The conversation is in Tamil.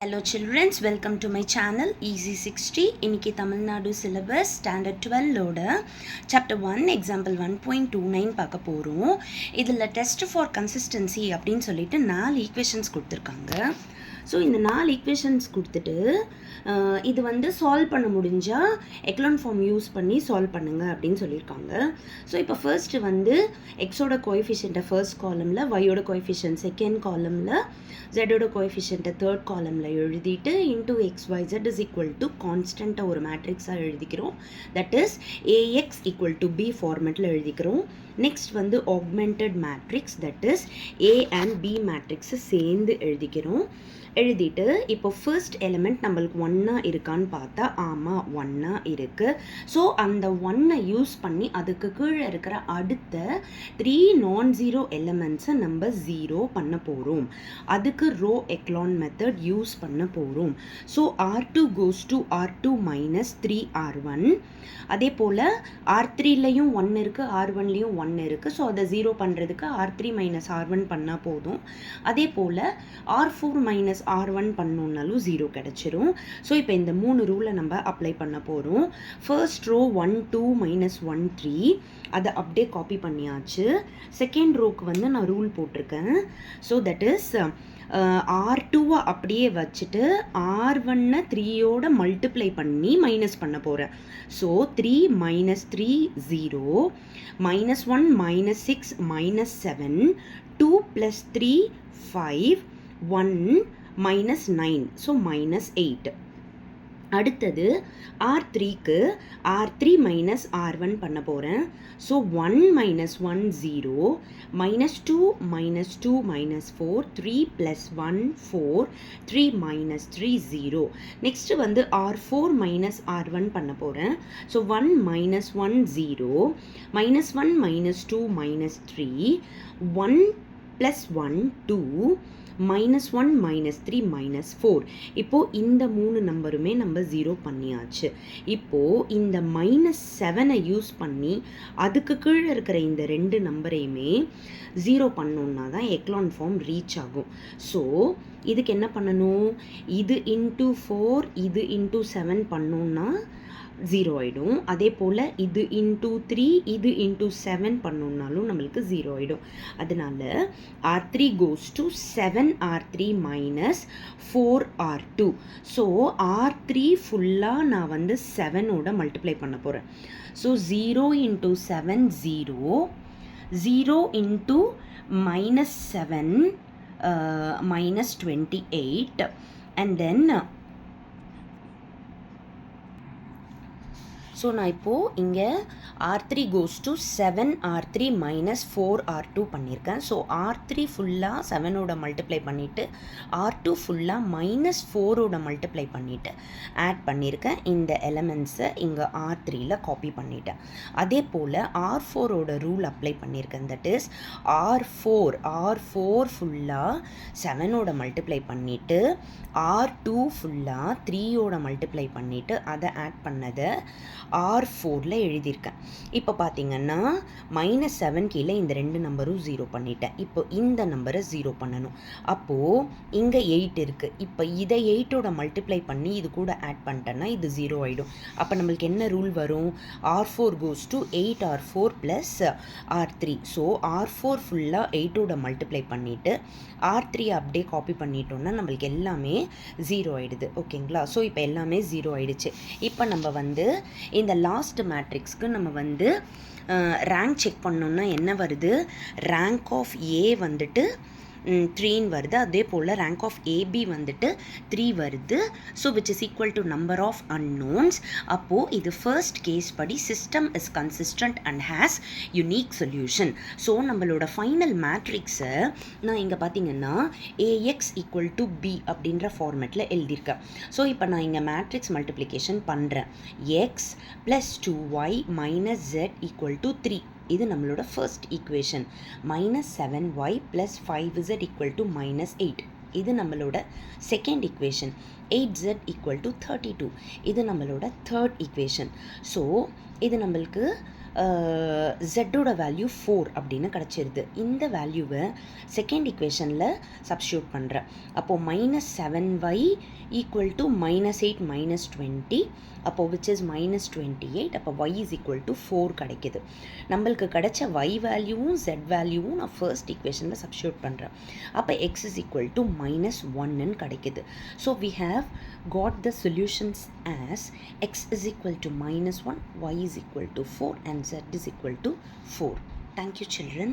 Hello children, welcome to my channel Easy 60. இன்னைக்கு தமிழ்நாடு syllabus standard 12 ஓட chapter 1 example 1.29 பார்க்க போறோம். இதுல test for consistency அப்படினு சொல்லிட்டு 4 equations கொடுத்திருக்காங்க. ஸோ இந்த 4 ஈக்குவேஷன்ஸ் கொடுத்துட்டு இது வந்து சால்வ் பண்ண முடிஞ்சால் எக்லான் ஃபார்ம் யூஸ் பண்ணி சால்வ் பண்ணுங்க அப்படின்னு சொல்லியிருக்காங்க. ஸோ இப்போ ஃபர்ஸ்ட் வந்து எக்ஸோட கோஎஃபிஷியண்ட்டை ஃபர்ஸ்ட் காலமில், ஒய்யோட கோஎஃபிஷியன்ட் செகண்ட் காலமில், ஜெட்டோட கோஎஃபிஷியண்ட்டை தேர்ட் காலமில் எழுதிட்டு into x y z is equal to கான்ஸ்டண்ட்டாக ஒரு மேட்ரிக்ஸாக எழுதிக்கிறோம். That is AX equal to B ஃபார்மெட்டில் எழுதிக்கிறோம். நெக்ஸ்ட் வந்து augmented matrix, that is A and B மேட்ரிக்ஸை சேர்ந்து எழுதிக்கிறோம். எழுதிட்டு இப்போ ஃபர்ஸ்ட் எலிமெண்ட் நம்மளுக்கு ஒன்றா இருக்கான்னு பார்த்தா ஆமாம் ஒன்றா இருக்குது. ஸோ அந்த ஒன்றை யூஸ் பண்ணி அதுக்கு கீழே இருக்கிற அடுத்த 3 நான் ஜீரோ எலிமெண்ட்ஸை நம்ம ஜீரோ பண்ண போகிறோம். அதுக்கு ரோ எக்லான் மெத்தட் யூஸ் பண்ண போகிறோம். So R2 goes to R2 minus 3R1. அதே போல் R3லையும் 1 இருக்குது, R1லையும் 1 இருக்குது. ஸோ அதை ஜீரோ பண்ணுறதுக்கு R3 minus R1 பண்ணால் போதும். அதே போல் R4 minus R1 பண்ணோம்னாலும் 0 கிடச்சிரும். ஸோ இப்போ இந்த 3 ரூலை நம்ம அப்ளை பண்ண போகிறோம். ஃபர்ஸ்ட் ரோ 1 2 minus 1 3 அதை அப்படியே காப்பி பண்ணியாச்சு. செகண்ட் ரோக்கு வந்து நான் ரூல் போட்டிருக்கேன். ஸோ தட் இஸ் R2வை அப்படியே வச்சுட்டு R1-ஐ 3யோட மல்டிப்ளை பண்ணி மைனஸ் பண்ண போகிறேன். So 3 minus 3 0, minus 1 minus 6 minus 7, 2 plus 3 5, 1 minus 9, so minus 8. அடுத்தது R3க்கு R3 minus R1 பண்ண போகிறேன். So 1 minus 1 0, minus 2 minus 2 minus 4, 3 plus 1 4, 3 minus 3 0. Next வந்து R4 minus R1 பண்ண போகிறேன். So 1 minus 1 0, minus 1 minus 2 minus 3, 1 plus 1 2, minus 1 minus 3 minus 4. இப்போது இந்த 3 நம்பருமே நம்ம ஜீரோ பண்ணியாச்சு. இப்போது இந்த minus 7-ஐ யூஸ் பண்ணி அதுக்கு கீழே இருக்கிற இந்த 2 நம்பரையுமே ஜீரோ பண்ணோன்னா தான் எக்லான் ஃபார்ம் ரீச் ஆகும். ஸோ இதுக்கு என்ன பண்ணணும், இது இன்டூ 4 இது இன்டூ 7 பண்ணோன்னா 0 ஆகிடும். அதே போல் இது இன்டூ 3 இது இன்டூ 7 பண்ணோம்னாலும் நம்மளுக்கு 0 ஆகிடும். அதனால R3 goes to 7R3 minus 4R2. So R3 ஃபுல்லாக நான் வந்து 7ஓட மல்டிப்ளை பண்ண போகிறேன். So 0 into 7 0, 0 into minus 7 minus 28, and then so நான் இப்போது இங்கே R3 goes to 7R3 minus 4R2 பண்ணியிருக்கேன். ஸோ R3 ஃபுல்லாக 7ஓட மல்டிப்ளை பண்ணிவிட்டு R2 ஃபுல்லாக minus 4ஓட மல்டிப்ளை பண்ணிவிட்டு ஆட் பண்ணியிருக்கேன். இந்த எலமெண்ட்ஸை இங்கே R3யில் காப்பி பண்ணிட்டேன். அதே போல் R4ஓட ரூல் அப்ளை பண்ணியிருக்கேன். தட் இஸ் R4 ஃபுல்லாக 7ஓட மல்டிப்ளை பண்ணிவிட்டு R2 ஃபுல்லாக 3ஓட மல்டிப்ளை பண்ணிவிட்டு அதை ஆட் பண்ணதை R4ல் எழுதியிருக்கேன். இப்போ பார்த்தீங்கன்னா -7 கீழே இந்த 2 நம்பரும் ஜீரோ பண்ணிட்டேன். இப்போ இந்த நம்பரை ஜீரோ பண்ணணும். அப்போது இங்கே 8 இருக்குது. இப்போ இதை 8ஓட மல்டிப்ளை பண்ணி இது கூட ஆட் பண்ணிட்டேன்னா இது 0 ஆகிடும். அப்போ நம்மளுக்கு என்ன ரூல் வரும், R4 goes to 8R4 plus R3. So R4 ஃபுல்லாக 8ஓட மல்டிப்ளை பண்ணிவிட்டு R3 அப்படியே காப்பி பண்ணிட்டோன்னா நம்மளுக்கு எல்லாமே 0 ஆகிடுது. ஓகேங்களா? ஸோ இப்போ எல்லாமே 0 ஆகிடுச்சு. இப்போ நம்ம வந்து இந்த லாஸ்ட் மேட்ரிக்ஸ்க்கு நம்ம வந்து ரேங்க் செக் பண்ணோம்னா என்ன வருது, ரேங்க் ஆஃப் ஏ வந்துட்டு 3 வருது. அதே போல் ரேங்க் ஆஃப் ஏபி வந்துட்டு 3 வருது. So which is equal to number of unknowns. அப்போது இது ஃபர்ஸ்ட் கேஸ் படி system is consistent and has unique solution. So நம்மளோட ஃபைனல் மேட்ரிக்ஸை நான் இங்கே பார்த்தீங்கன்னா ஏஎக்ஸ் ஈக்குவல் டு பி அப்படின்ற ஃபார்மேட்டில் எழுதியிருக்கேன். ஸோ இப்போ நான் இங்கே மேட்ரிக்ஸ் மல்டிப்ளிகேஷன் பண்ணுறேன். X plus 2y minus z equal to 3. இது நம்மளோட first equation. minus 7y plus 5z equal to minus 8. இது நம்மளோட second equation. 8z equal to 32. இது நம்மளோட தேர்ட் ஈக்குவேஷன். ஸோ இது நம்மளுக்கு ஜெட்டோட வேல்யூ 4 அப்படின்னு கிடச்சிருது. இந்த வேல்யூவை செகண்ட் ஈக்குவேஷனில் சப்ஸ்டியூட் பண்ணுறேன். அப்போது -7y ஈக்குவல் டு -8 -20, அப்போது விச் இஸ் -28. அப்போ y இஸ் ஈக்குவல் டு 4 கிடைக்கிது. நம்மளுக்கு கிடைச்ச y வேல்யூவும் z வேல்யூவும் நான் ஃபர்ஸ்ட் ஈக்குவேஷனில் சப்ஸ்டியூட் பண்ணுறேன். அப்போ x இஸ் ஈக்குவல் டு -1ன்னு கிடைக்கிது. So we have got the solutions as x is equal to -1, y is equal to 4 and z is equal to 4. Thank you children.